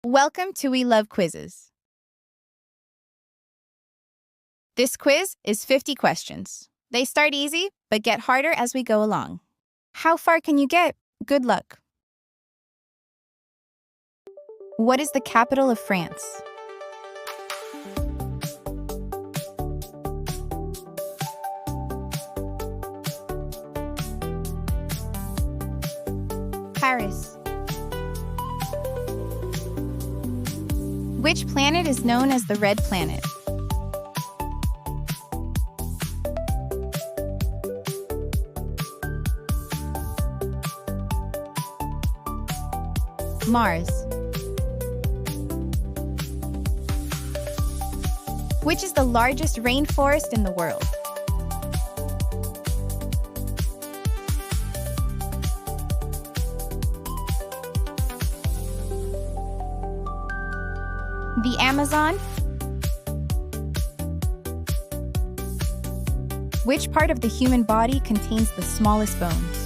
Welcome to We Love Quizzes. This quiz is 50 questions. They start easy, but get harder as we go along. How far can you get? Good luck. What is the capital of France? Paris. Which planet is known as the Red Planet? Mars. Which is the largest rainforest in the world? The Amazon? Which part of the human body contains the smallest bones?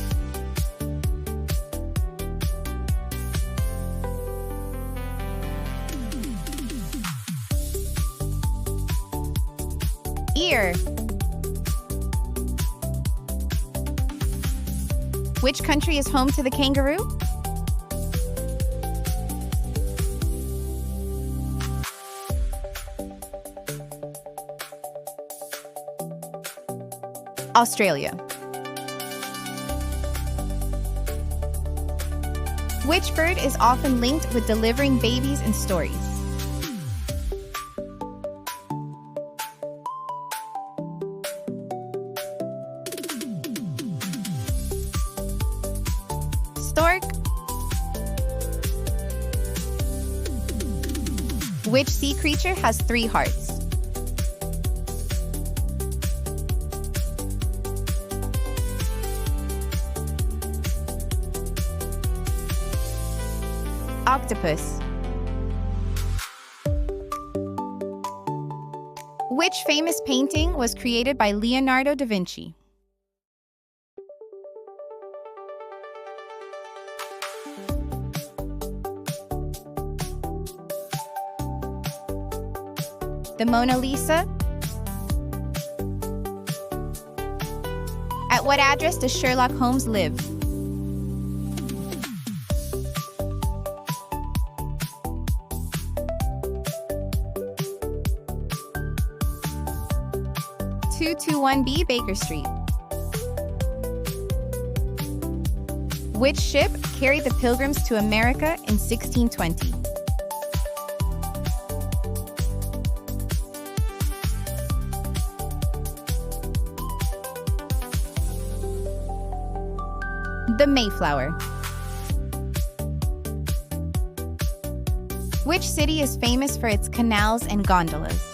Ear. Which country is home to the kangaroo? Australia. Which bird is often linked with delivering babies in stories? Stork. Which sea creature has 3 hearts? Octopus. Which famous painting was created by Leonardo da Vinci? The Mona Lisa? At what address does Sherlock Holmes live? (221B Baker Street). Which ship carried the Pilgrims to America in 1620? The Mayflower. Which city is famous for its canals and gondolas?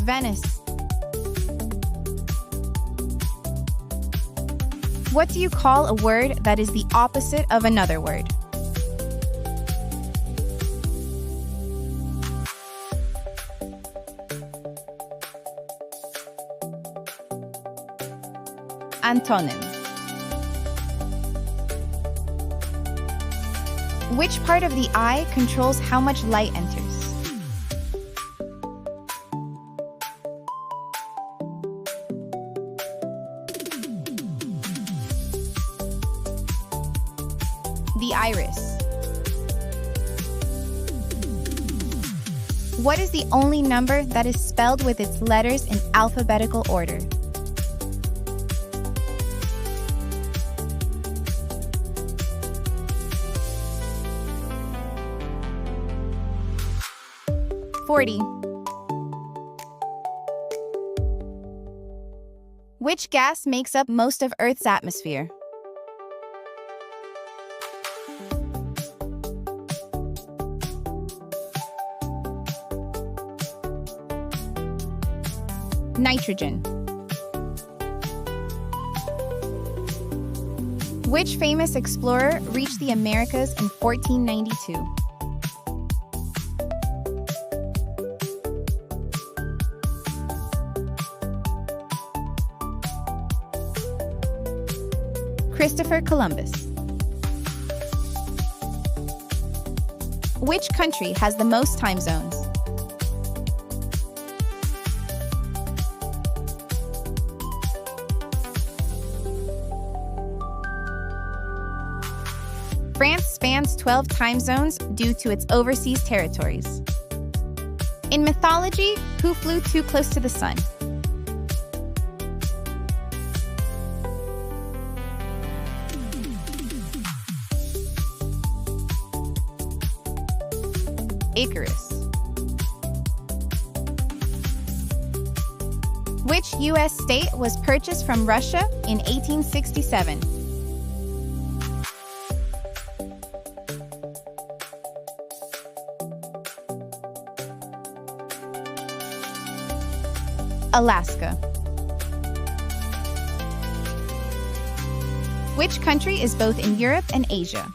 Venice. What do you call a word that is the opposite of another word? Antonym. Which part of the eye controls how much light enters? The iris. What is the only number that is spelled with its letters in alphabetical order? (40). Which gas makes up most of Earth's atmosphere? Nitrogen. Which famous explorer reached the Americas in 1492? Christopher Columbus. Which country has the most time zones? France spans 12 time zones due to its overseas territories. In mythology, who flew too close to the sun? Icarus. Which U.S. state was purchased from Russia in 1867? Alaska. Which country is both in Europe and Asia?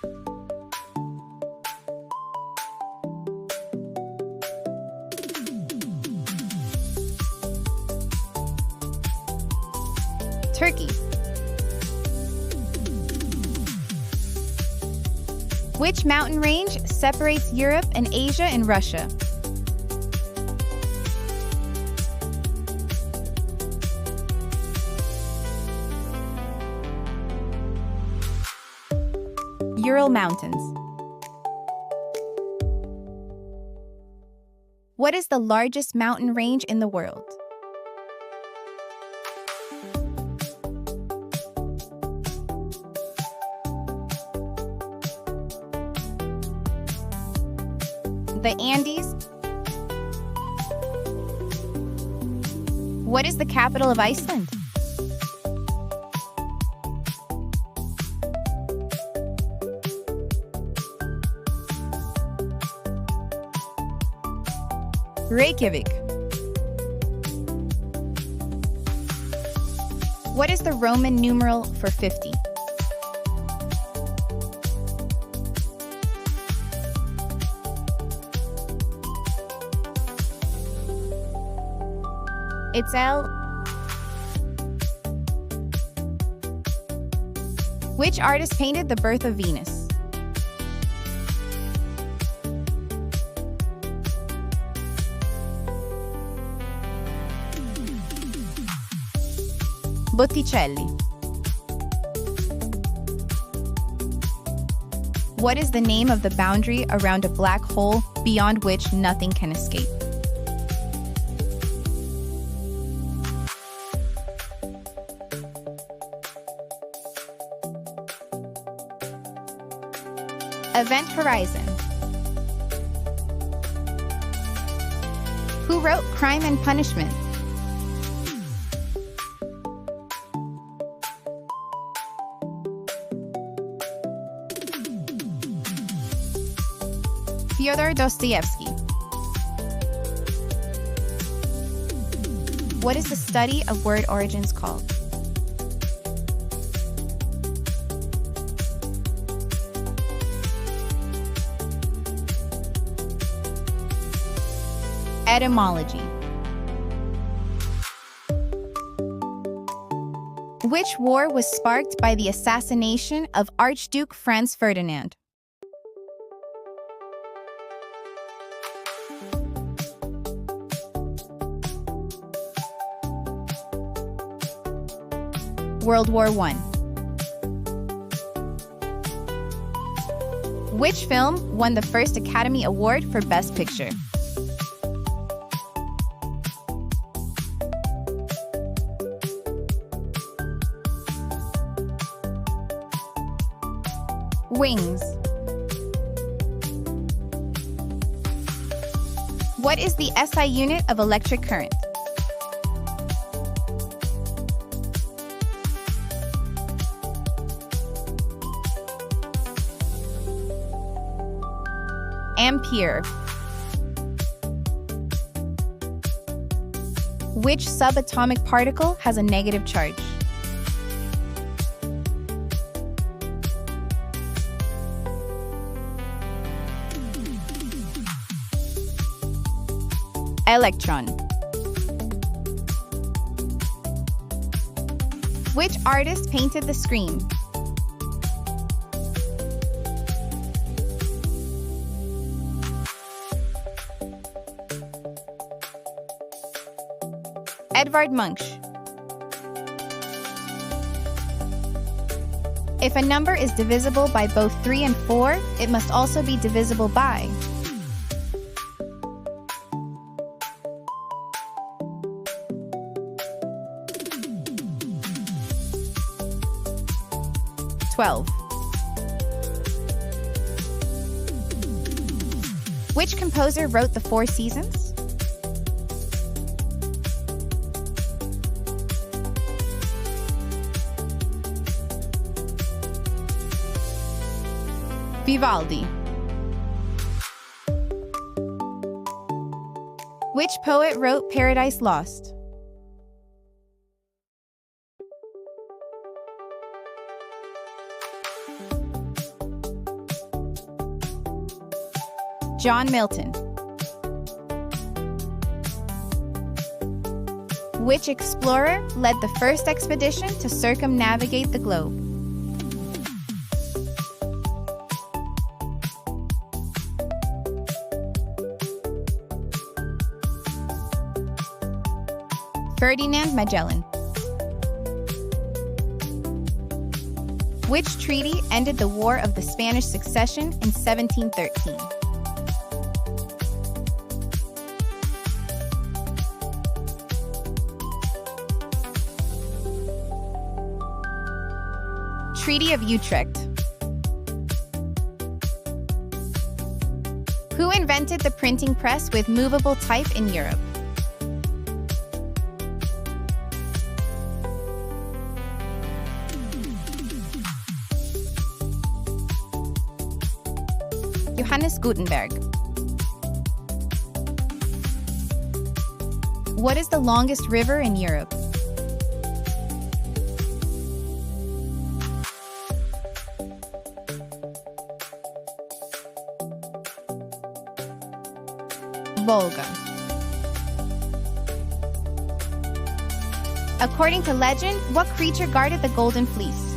Turkey. Which mountain range separates Europe and Asia and Russia? Ural Mountains. What is the largest mountain range in the world? The Andes. What is the capital of Iceland? Reykjavik. What is the Roman numeral for 50? It's L. Which artist painted The Birth of Venus? Botticelli. What is the name of the boundary around a black hole beyond which nothing can escape? Event Horizon. Who wrote Crime and Punishment? Fyodor Dostoevsky. What is the study of word origins called? Etymology. Which war was sparked by the assassination of Archduke Franz Ferdinand? World War I. Which film won the first Academy Award for Best Picture? Wings. What is the SI unit of electric current? Ampere. Which subatomic particle has a negative charge? Electron. Which artist painted The Scream? Edvard Munch. If a number is divisible by both 3 and 4, it must also be divisible by 12. Which composer wrote The Four Seasons? Vivaldi. Which poet wrote Paradise Lost? John Milton. Which explorer led the first expedition to circumnavigate the globe? Ferdinand Magellan. Which treaty ended the War of the Spanish Succession in 1713? Treaty of Utrecht. Who invented the printing press with movable type in Europe? Johannes Gutenberg. What is the longest river in Europe? Volga. According to legend, what creature guarded the Golden Fleece?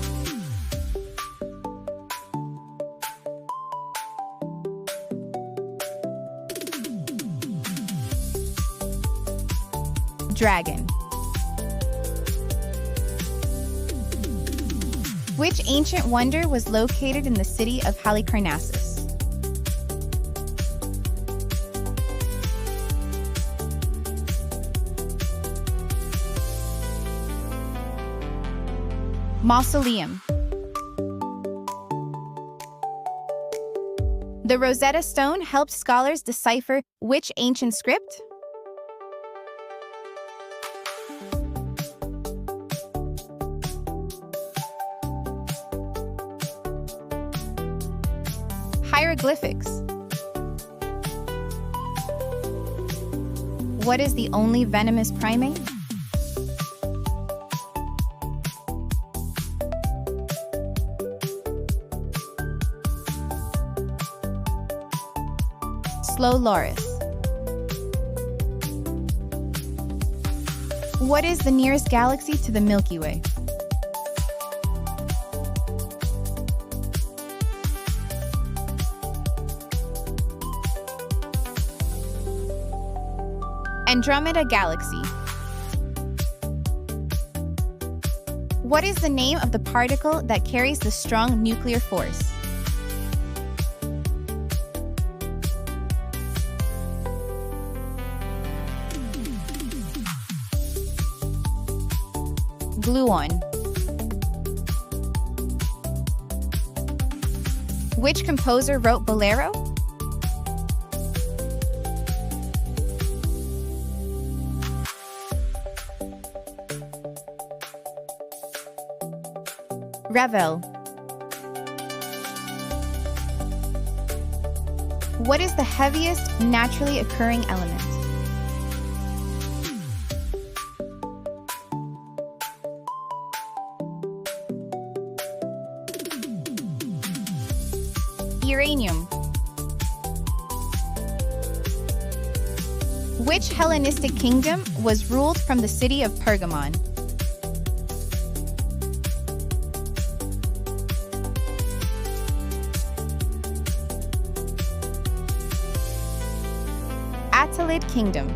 Dragon. Which ancient wonder was located in the city of Halicarnassus? Mausoleum. The Rosetta Stone helped scholars decipher which ancient script? Hieroglyphics. What is the only venomous primate? Slow loris. What is the nearest galaxy to the Milky Way? Andromeda Galaxy. What is the name of the particle that carries the strong nuclear force? Gluon. Which composer wrote Bolero? Ravel. What is the heaviest naturally occurring element? Uranium. Which Hellenistic kingdom was ruled from the city of Pergamon? Attalid Kingdom.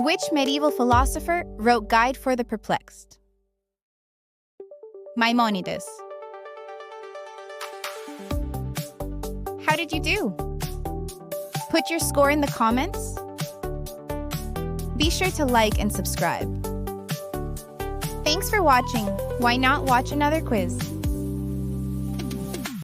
Which medieval philosopher wrote Guide for the Perplexed? Maimonides. How did you do? Put your score in the comments. Be sure to like and subscribe. Thanks for watching. Why not watch another quiz?